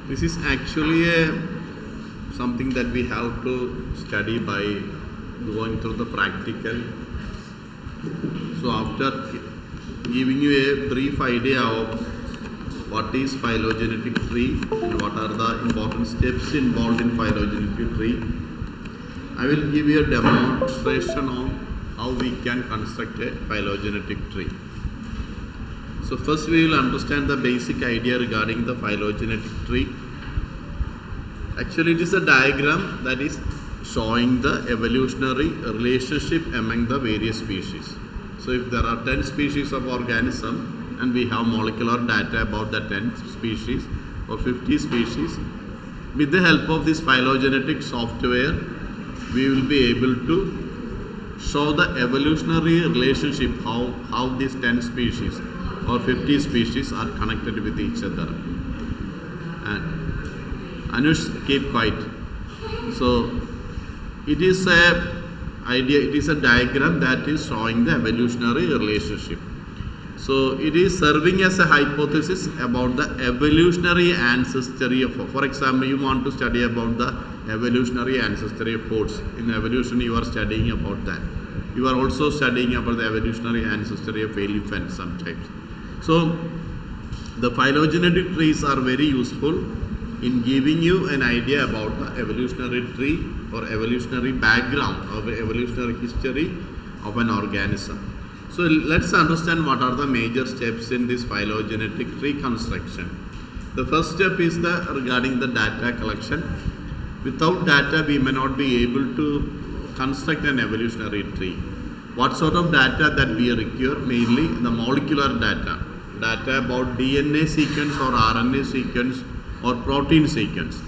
This is actually something that we have to study by going through the practical. So after giving you a brief idea of what is phylogenetic tree and what are the important steps involved in phylogenetic tree, I will give you a demonstration on how we can construct a phylogenetic tree. So first we will understand the basic idea regarding the phylogenetic tree. Actually it is a diagram that is showing the evolutionary relationship among the various species. So if there are 10 species of organism and we have molecular data about the 10 species or 50 species, with the help of this phylogenetic software we will be able to show the evolutionary relationship, how these 10 species or 50 species are connected with each other. And Anush, keep quiet. So it is a diagram that is showing the evolutionary relationship. So it is serving as a hypothesis about the evolutionary ancestry of, for example, you want to study about the evolutionary ancestry of horse. In evolution you are studying about that. You are also studying about the evolutionary ancestry of elephants sometimes. So the phylogenetic trees are very useful in giving you an idea about the evolutionary tree or evolutionary background of evolutionary history of an organism. So let's understand what are the major steps in this phylogenetic tree construction. The first step is regarding the data collection. Without data we may not be able to construct an evolutionary tree. What sort of data that we require? Mainly the molecular data about DNA sequence or RNA sequence or protein sequence.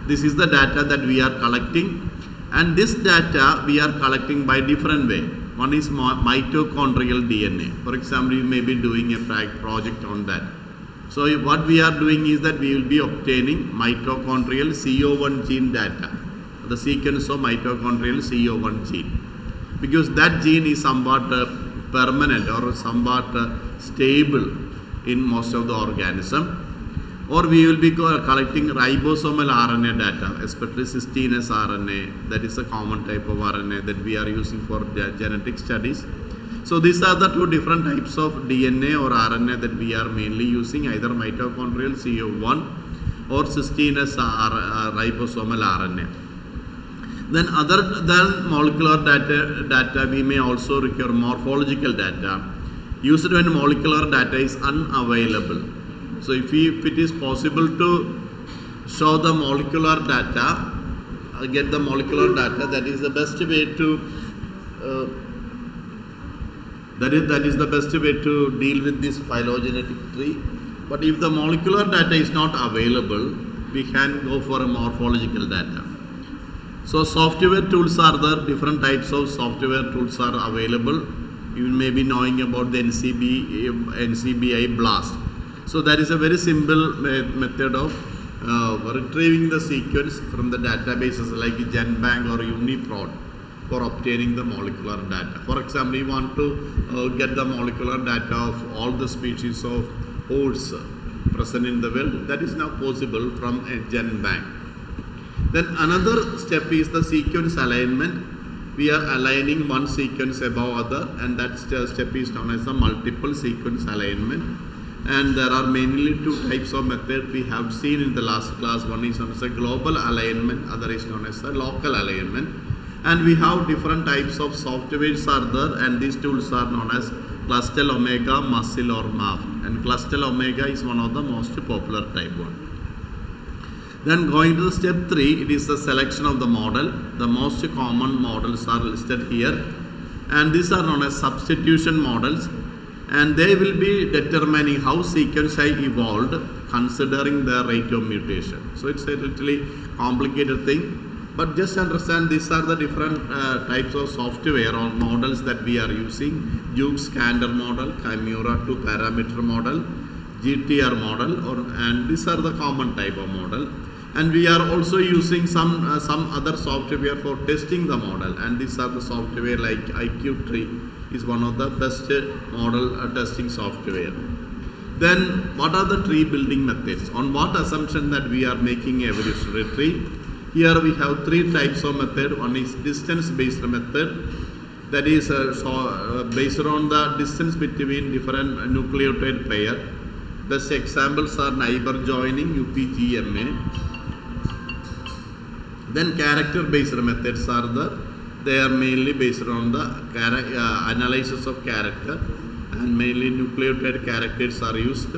This is the data that we are collecting, and this data we are collecting by different way. One is mitochondrial DNA. For example, you may be doing a project on that. So what we are doing is that we will be obtaining mitochondrial CO1 gene data, the sequence of mitochondrial CO1 gene, because that gene is somewhat permanent or somewhat stable in most of the organism. Or we will be collecting ribosomal RNA data, especially cysteinous RNA. That is a common type of RNA that we are using for genetic studies. So these are the two different types of DNA or RNA that we are mainly using, either mitochondrial CO1 or cysteinous ribosomal RNA. Then other than molecular data, we may also require morphological data. Used when molecular data is unavailable. So if it is possible to show the molecular data, get the molecular data, that is the best way to that is the best way to deal with this phylogenetic tree. But if the molecular data is not available, we can go for a morphological data. So software tools are there, different types of software tools are available. You may be knowing about the NCBI BLAST. So that is a very simple method of retrieving the sequence from the databases like GenBank or UniProt for obtaining the molecular data. For example, you want to get the molecular data of all the species of horse present in the world. That is now possible from a GenBank. Then another step is the sequence alignment. We are aligning one sequence above other, and that step is known as the multiple sequence alignment. And there are mainly two types of method we have seen in the last class. One is known as a global alignment, other is known as a local alignment. And we have different types of softwares are there, and these tools are known as Clustal Omega, Muscle or MAF. And Clustal Omega is one of the most popular type one. Then going to the step 3, it is the selection of the model. The most common models are listed here, and these are known as substitution models, and they will be determining how sequence evolved considering the rate of mutation. So it's a little complicated thing, but just understand these are the different types of software or models that we are using. Jukes Cantor model, Chimera 2 parameter model, GTR model, and these are the common type of model. And we are also using some other software for testing the model, and these are the software like IQ Tree is one of the best model testing software. Then what are the tree building methods? On what assumption that we are making evolutionary tree? Here we have three types of method. One is distance based method, that is based on the distance between different nucleotide pair. Best examples are neighbor joining, UPGMA. Then character based methods are they are mainly based on the analysis of character, and mainly nucleotide characters are used.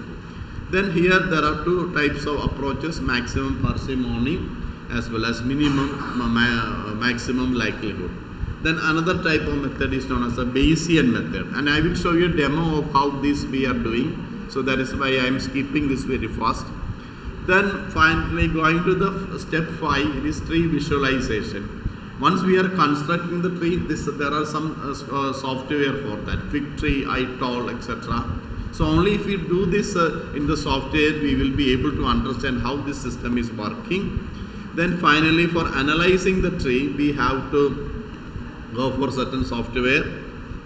Then here there are two types of approaches, maximum parsimony as well as maximum likelihood. Then another type of method is known as a Bayesian method, and I will show you a demo of how this we are doing. So that is why I am skipping this very fast. Then finally going to the step 5, it is tree visualization. Once we are constructing the tree, there are some software for that, Quick Tree, iToll, etc. So only if we do this in the software, we will be able to understand how this system is working. Then finally, for analyzing the tree, we have to go for certain software.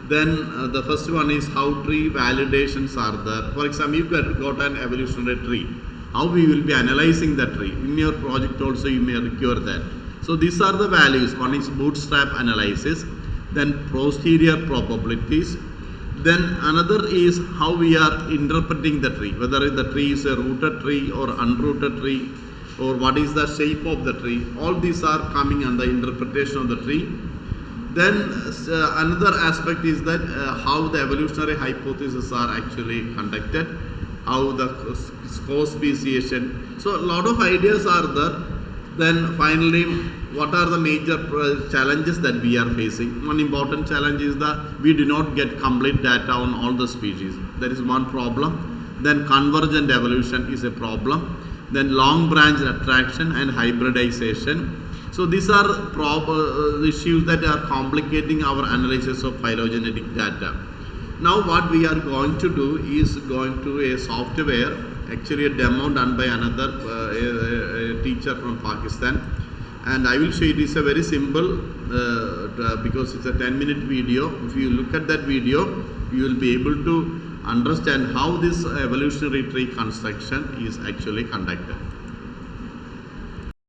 Then the first one is how tree validations are there. For example, you got an evolutionary tree. How we will be analyzing the tree. In your project also you may require that. So these are the values. One is bootstrap analysis, then posterior probabilities. Then another is how we are interpreting the tree, whether the tree is a rooted tree or unrooted tree, or what is the shape of the tree. All these are coming under interpretation of the tree. Then another aspect is that how the evolutionary hypotheses are actually conducted, how the co-speciation. So a lot of ideas are there. Then finally, what are the major challenges that we are facing? One important challenge is that we do not get complete data on all the species. That is one problem. Then convergent evolution is a problem. Then long branch attraction and hybridization. So these are issues that are complicating our analysis of phylogenetic data. Now what we are going to do is going to a software, actually a demo done by another teacher from Pakistan, and I will show you. It is a very simple because it's a 10-minute video. If you look at that video, you will be able to understand how this evolutionary tree construction is actually conducted.